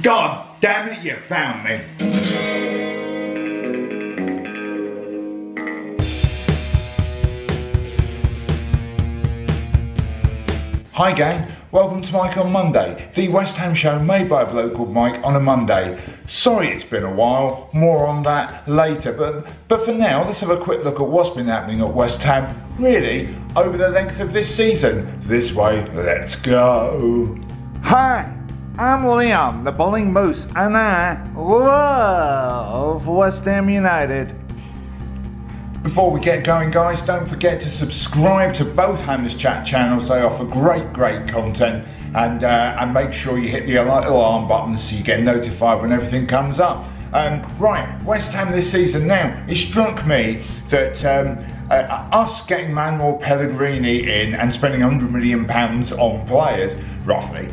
God damn it, you found me. Hi gang, welcome to Mike on Monday, the West Ham show made by a bloke called Mike on a Monday. Sorry it's been a while, more on that later, but for now let's have a quick look at what's been happening at West Ham, really, over the length of this season. This way, let's go. Hi, I'm Leon, the bowling moose, and I love West Ham United. Before we get going guys, don't forget to subscribe to both Hammers Chat channels. They offer great content, and make sure you hit the little alarm button so you get notified when everything comes up. Right, West Ham this season now, it struck me that us getting Manuel Pellegrini in and spending £100 million on players, roughly,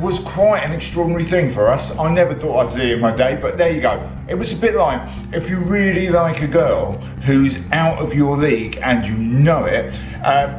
was quite an extraordinary thing for us. I never thought I'd see it in my day, but there you go. It was a bit like if you really like a girl who's out of your league and you know it,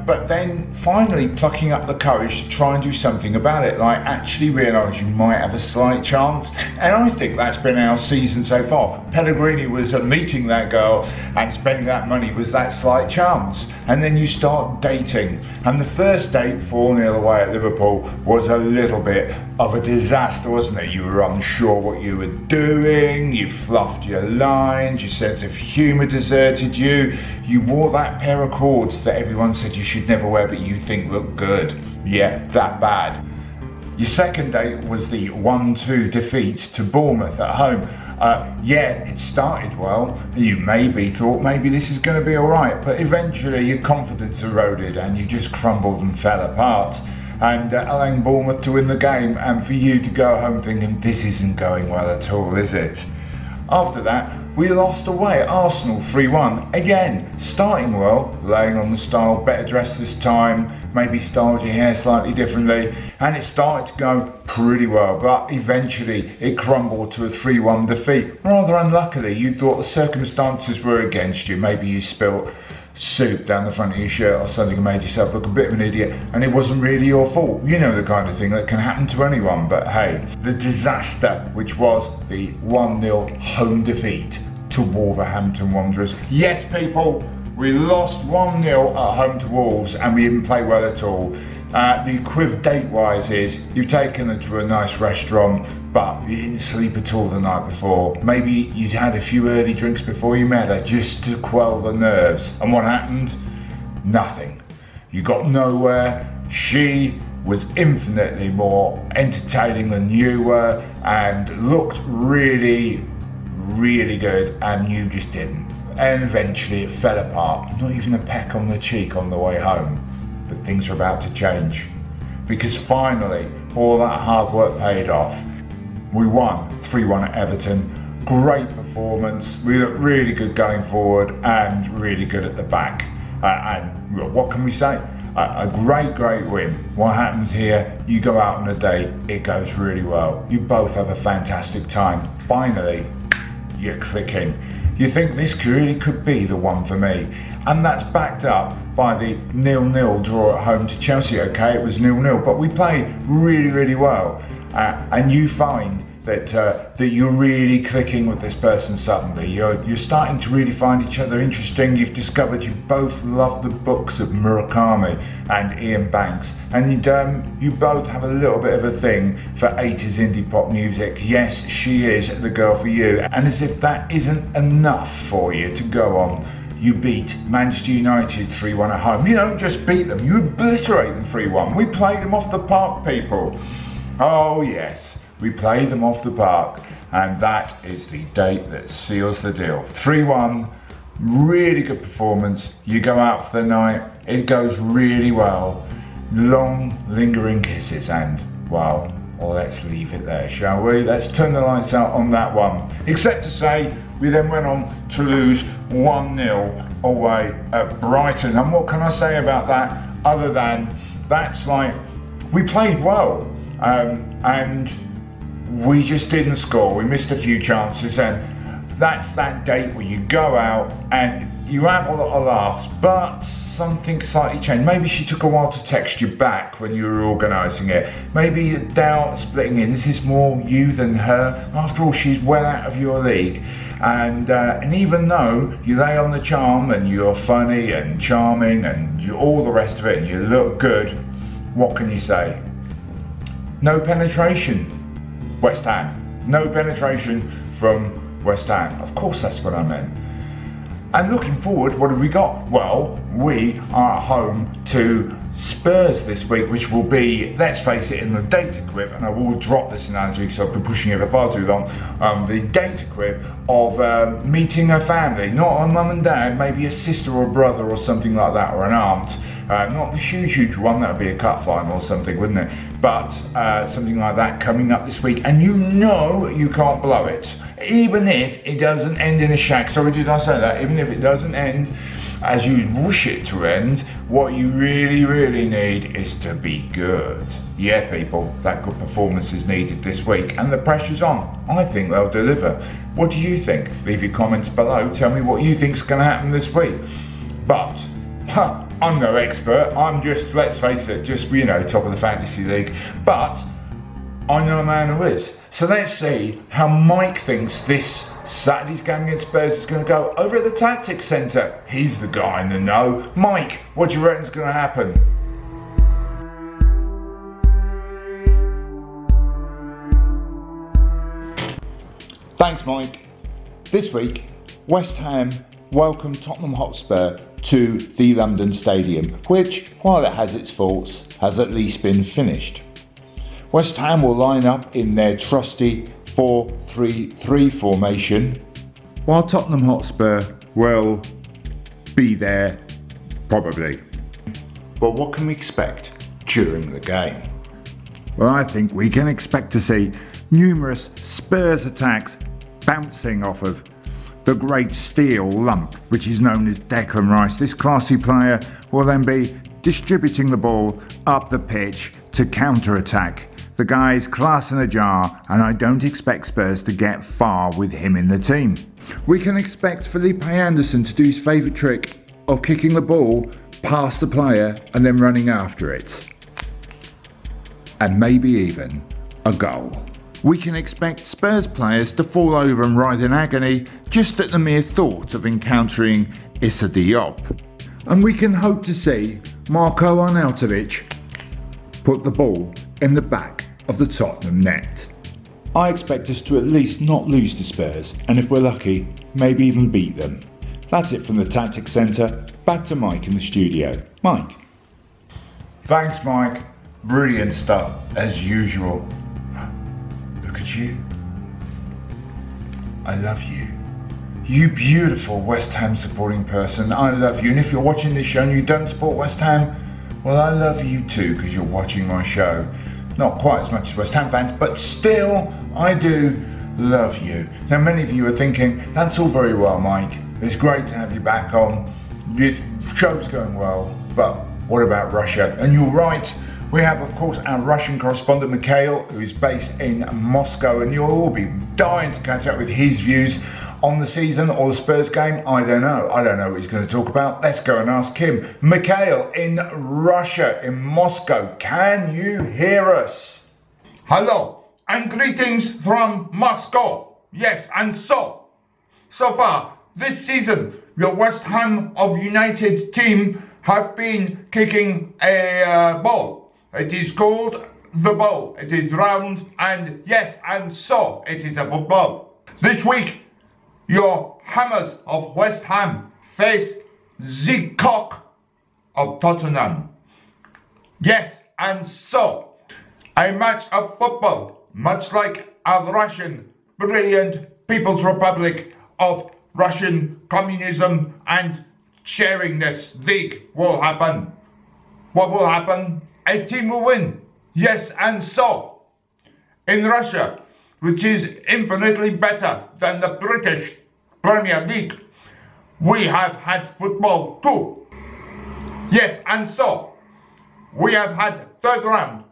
but then finally plucking up the courage to try and do something about it, like actually realise you might have a slight chance. And I think that's been our season so far. Pellegrini was meeting that girl and spending that money was that slight chance. And then you start dating. And the first date, 4-0 away at Liverpool, was a little bit of a disaster, wasn't it? You were unsure what you were doing, you fluffed your lines, your sense of humour deserted you, you wore that pair of cords that everyone said you should never wear but you think look good. Yeah, that bad. Your second date was the 1-2 defeat to Bournemouth at home. Yeah, it started well. You maybe thought maybe this is going to be alright, but eventually your confidence eroded and you just crumbled and fell apart. And allowing Bournemouth to win the game and for you to go home thinking this isn't going well at all, is it? After that, we lost away at Arsenal 3-1. Again, starting well, laying on the style, better dressed this time, maybe styled your hair slightly differently, and it started to go pretty well, but eventually it crumbled to a 3-1 defeat. Rather unluckily, you thought the circumstances were against you. Maybe you spilt soup down the front of your shirt or something and made yourself look a bit of an idiot, and it wasn't really your fault. You know the kind of thing that can happen to anyone, but hey, the disaster which was the 1-0 home defeat to Wolverhampton Wanderers. Yes people, we lost 1-0 at home to Wolves and we didn't play well at all. The equiv date-wise is you've taken her to a nice restaurant, but you didn't sleep at all the night before. Maybe you'd had a few early drinks before you met her just to quell the nerves. And what happened? Nothing. You got nowhere. She was infinitely more entertaining than you were and looked really good, and you just didn't. And eventually it fell apart. Not even a peck on the cheek on the way home. But things are about to change, because finally all that hard work paid off. We won 3-1 at Everton. Great performance. We looked really good going forward and really good at the back. And what can we say? A great win. What happens here? You go out on a date, it goes really well. You both have a fantastic time. Finally, you're clicking. You think this really could be the one for me. And that's backed up by the 0-0 draw at home to Chelsea. Okay, it was 0-0, but we played really well. And you find that you're really clicking with this person suddenly. You're starting to really find each other interesting. You've discovered you both love the books of Murakami and Ian Banks. And you both have a little bit of a thing for 80s indie pop music. Yes, she is the girl for you. And as if that isn't enough for you to go on, you beat Manchester United 3-1 at home. You don't just beat them, you obliterate them 3-1. We played them off the park, people. Oh yes, we played them off the park, and that is the date that seals the deal. 3-1, really good performance. You go out for the night, it goes really well. Long, lingering kisses, and well, let's leave it there, shall we? Let's turn the lights out on that one. Except to say, we then went on to lose 1-0 away at Brighton. And what can I say about that other than that's like, we played well and we just didn't score. We missed a few chances, and that's that date where you go out and you have a lot of laughs, but something slightly changed. Maybe she took a while to text you back when you were organising it. Maybe you doubt splitting in. This is more you than her. After all, she's well out of your league. And even though you lay on the charm and you're funny and charming and all the rest of it and you look good, what can you say? No penetration, West Ham. No penetration from West Ham. Of course that's what I meant. And looking forward, what have we got? Well, we are at home to Spurs this week, which will be, let's face it, in the data crib, and I will drop this analogy because I've been pushing it for far too long, the data crib of meeting a family, not a mum and dad, maybe a sister or a brother or something like that, or an aunt. Not the huge one, that would be a cup final or something, wouldn't it? But something like that coming up this week, and you know you can't blow it. Even if it doesn't end in a shag, sorry did I say that, even if it doesn't end as you wish it to end, what you really need is to be good. Yeah people, that good performance is needed this week and the pressure's on. I think they'll deliver. What do you think? Leave your comments below, tell me what you think's going to happen this week. But, I'm no expert, I'm just, let's face it, just, you know, top of the fantasy league. But, I know a man who is. So let's see how Mike thinks this Saturday's game against Spurs is going to go over at the Tactics Centre. He's the guy in the know. Mike, what do you reckon's going to happen? Thanks, Mike. This week, West Ham welcome Tottenham Hotspur to the London Stadium, which, while it has its faults, has at least been finished. West Ham will line up in their trusty 4-3-3 formation, while Tottenham Hotspur will be there, probably. But what can we expect during the game? Well, I think we can expect to see numerous Spurs attacks bouncing off of the great steel lump, which is known as Declan Rice. This classy player will then be distributing the ball up the pitch to counter-attack. The guy's class in a jar, and I don't expect Spurs to get far with him in the team. We can expect Felipe Anderson to do his favourite trick of kicking the ball past the player and then running after it. And maybe even a goal. We can expect Spurs players to fall over and writhe in agony just at the mere thought of encountering Issa Diop. And we can hope to see Marko Arnautovic put the ball in the back of the Tottenham net. I expect us to at least not lose to Spurs, and if we're lucky, maybe even beat them. That's it from the Tactics Centre. Back to Mike in the studio. Mike. Thanks, Mike. Brilliant stuff, as usual. Look at you. I love you. You beautiful West Ham supporting person. I love you. And if you're watching this show and you don't support West Ham, well, I love you too, because you're watching my show. Not quite as much as West Ham fans, but still, I do love you. Now, many of you are thinking, that's all very well, Mike. It's great to have you back on. Your show's going well, but what about Russia? And you're right. We have, of course, our Russian correspondent, Mikhail, who is based in Moscow, and you'll all be dying to catch up with his views on the season or the Spurs game. I don't know what he's going to talk about. Let's go and ask him. Mikhail in Russia, in Moscow, can you hear us? Hello, and greetings from Moscow. Yes, and so far this season, your West Ham of United team have been kicking a ball. It is called the ball. It is round, and yes, and so it is a football. This week, your Hammers of West Ham face the cock of Tottenham. Yes, and so, a match of football, much like our Russian, brilliant People's Republic of Russian communism and sharing this league will happen. What will happen? A team will win. Yes, and so, in Russia, which is infinitely better than the British Premier League, we have had football too. Yes, and so, we have had third round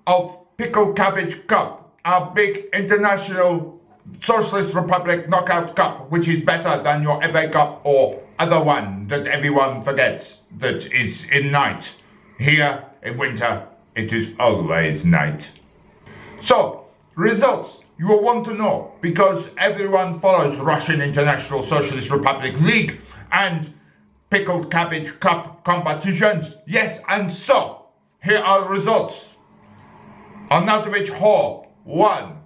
of Pickle Cabbage Cup, our big international Socialist Republic knockout cup, which is better than your FA Cup or other one that everyone forgets that is in night. Here in winter, it is always night. So, results you will want to know because everyone follows Russian International Socialist Republic League and Pickled Cabbage Cup competitions. Yes, and so, here are the results. Arnautovic Hall, 1.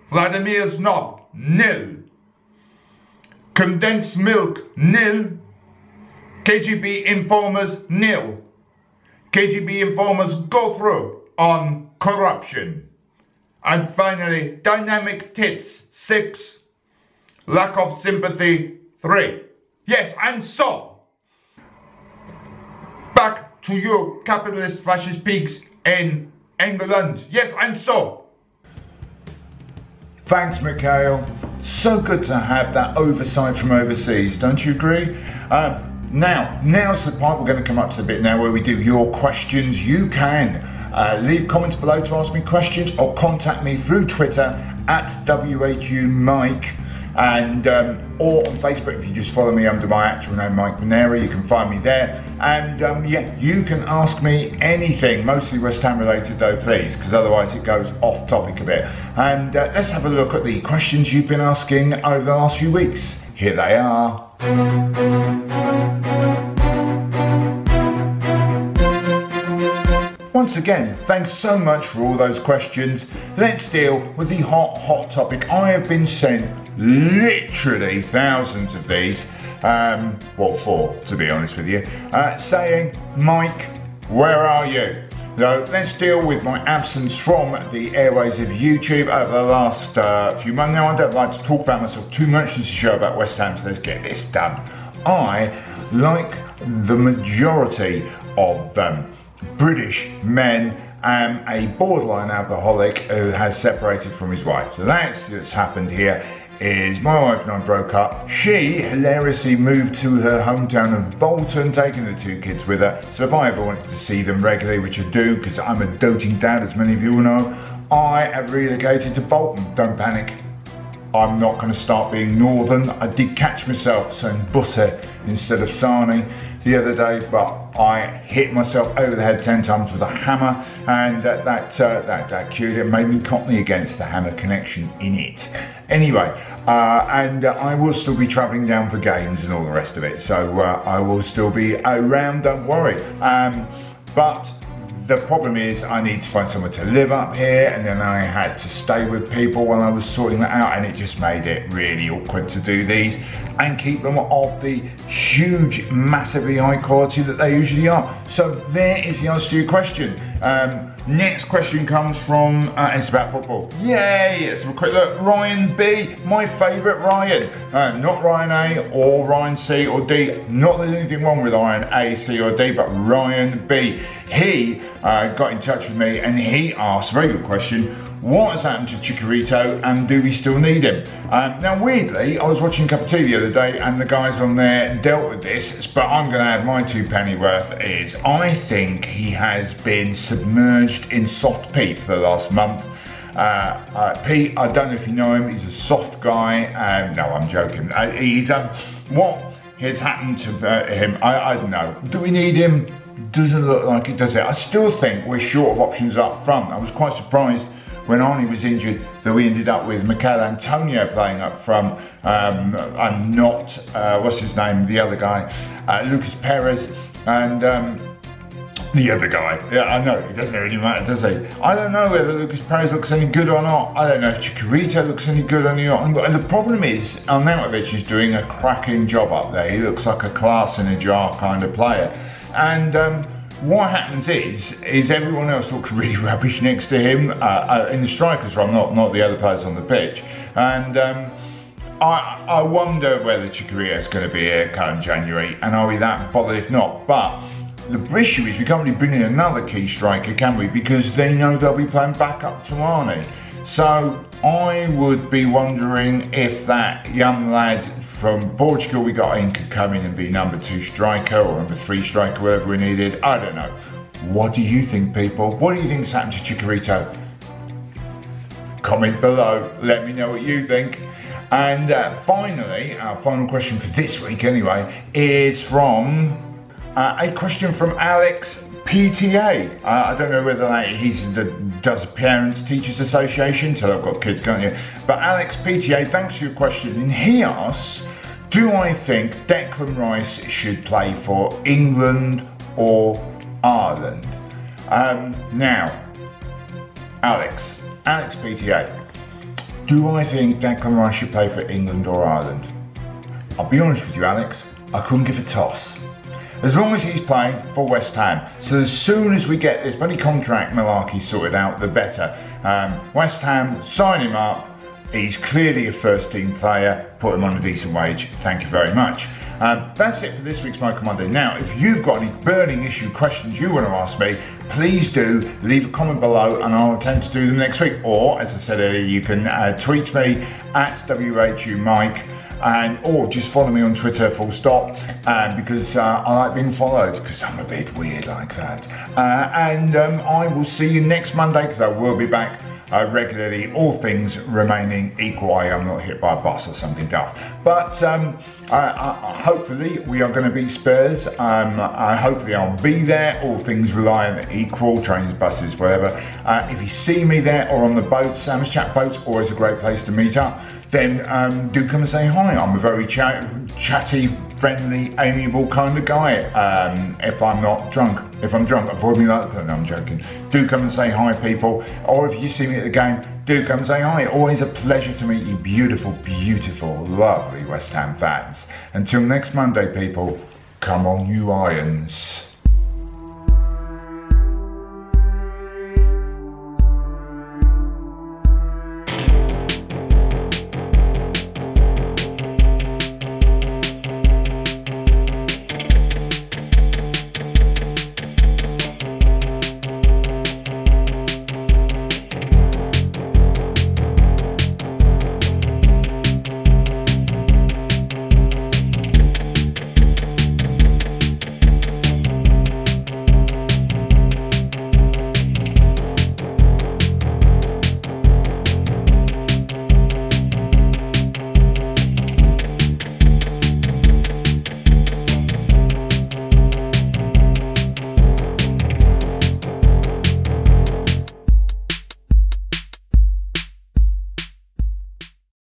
Vladimir Znob, 0. Condensed Milk, 0. KGB Informers, 0. KGB Informers go through on corruption. And finally, Dynamic Tits, 6. Lack of Sympathy, 3. Yes, and so, back to you capitalist fascist pigs in England. Yes, and so. Thanks, Mikhail. So good to have that oversight from overseas, don't you agree? Now's the part we're going to come up to the bit now where we do your questions. You can leave comments below to ask me questions or contact me through Twitter at WHUMike and or on Facebook if you just follow me under my actual name, Mike Manera. You can find me there. And yeah, you can ask me anything, mostly West Ham related though, please, because otherwise it goes off topic a bit. And let's have a look at the questions you've been asking over the last few weeks. Here they are. Once again, thanks so much for all those questions. Let's deal with the hot topic. I have been sent literally thousands of these, well, 4 to be honest with you, saying, Mike, where are you? So let's deal with my absence from the airways of YouTube over the last few months. Now, I don't like to talk about myself too much. This is a show about West Ham, so let's get this done. I, like the majority of British men, am a borderline alcoholic who has separated from his wife. So that's happened here. Is my wife and I broke up. She hilariously moved to her hometown of Bolton, taking the 2 kids with her. So if I ever wanted to see them regularly, which I do because I'm a doting dad, as many of you will know, I have relocated to Bolton. Don't panic. I'm not going to start being northern. I did catch myself saying butter instead of sarnie the other day, but I hit myself over the head 10 times with a hammer, and that cued it, made me cockney against the hammer connection in it. Anyway, and I will still be travelling down for games and all the rest of it, so I will still be around, don't worry. But the problem is I need to find somewhere to live up here, and then I had to stay with people while I was sorting that out, and it just made it really awkward to do these and keep them of the huge, massively high quality that they usually are. So there is the answer to your question. Next question comes from, it's about football. Yay, let's have a quick look. Ryan B, my favourite Ryan. Not Ryan A or Ryan C or D. Not that there's anything wrong with Ryan A, C or D, but Ryan B. He got in touch with me and he asked, very good question, what has happened to Chicharito and do we still need him? Now weirdly, I was watching a cup of tea the other day and the guys on there dealt with this, but I'm going to add my 2 penny worth is I think he has been submerged in soft Pete for the last month. Pete, I don't know if you know him, he's a soft guy. No, I'm joking. He's what has happened to him, I don't know. Do we need him? Doesn't look like it, does it? I still think we're short of options up front. I was quite surprised when Arnie was injured that we ended up with Mikel Antonio playing up front and not, what's his name, the other guy, Lucas Perez, and the other guy. Yeah, I know, it doesn't really matter, does he? I don't know whether Lucas Perez looks any good or not. I don't know if Chicharito looks any good or not. And the problem is, Arnautovic is doing a cracking job up there. He looks like a class in a jar kind of player. And what happens is everyone else looks really rubbish next to him in the strikers role, not the other players on the pitch. And I wonder whether Chicharito is going to be here come January, and are we that bothered if not? But the issue is we can't really bring in another key striker, can we? Because they know they'll be playing back up to Arnie. So I would be wondering if that young lad from Portugal we got in could come in and be number 2 striker or number 3 striker, whatever we needed. I don't know. What do you think, people? What do you think's happened to Chicharito? Comment below, let me know what you think. And finally, our final question for this week anyway, is from a question from Alex PTA. I don't know whether does Parents Teachers Association, so I've got kids, don't you? But Alex PTA, thanks for your question. And he asks, do I think Declan Rice should play for England or Ireland? Now, Alex PTA, do I think Declan Rice should play for England or Ireland? I'll be honest with you, Alex, I couldn't give a toss. As long as he's playing for West Ham. So as soon as we get this bloody contract malarkey sorted out, the better. West Ham, sign him up. He's clearly a first team player. Put him on a decent wage. Thank you very much. That's it for this week's Michael Monday. Now, if you've got any burning issue questions you want to ask me, please do leave a comment below and I'll attempt to do them next week. Or, as I said earlier, you can tweet me at WHUMike. Or just follow me on Twitter, full stop, because I like being followed, because I'm a bit weird like that. I will see you next Monday, because I will be back regularly, all things remaining equal. I am not hit by a bus or something daft. But hopefully we are going to beat Spurs. Hopefully I'll be there, all things relying equal, trains, buses, whatever. If you see me there or on the boats, Sam's Chat Boats, always a great place to meet up, then do come and say hi. I'm a very chatty, friendly, amiable kind of guy. If I'm not drunk. If I'm drunk, avoid me like the no, I'm joking. Do come and say hi, people. Or if you see me at the game, do come and say hi. Always a pleasure to meet you, beautiful, beautiful, lovely West Ham fans. Until next Monday, people, come on you Irons.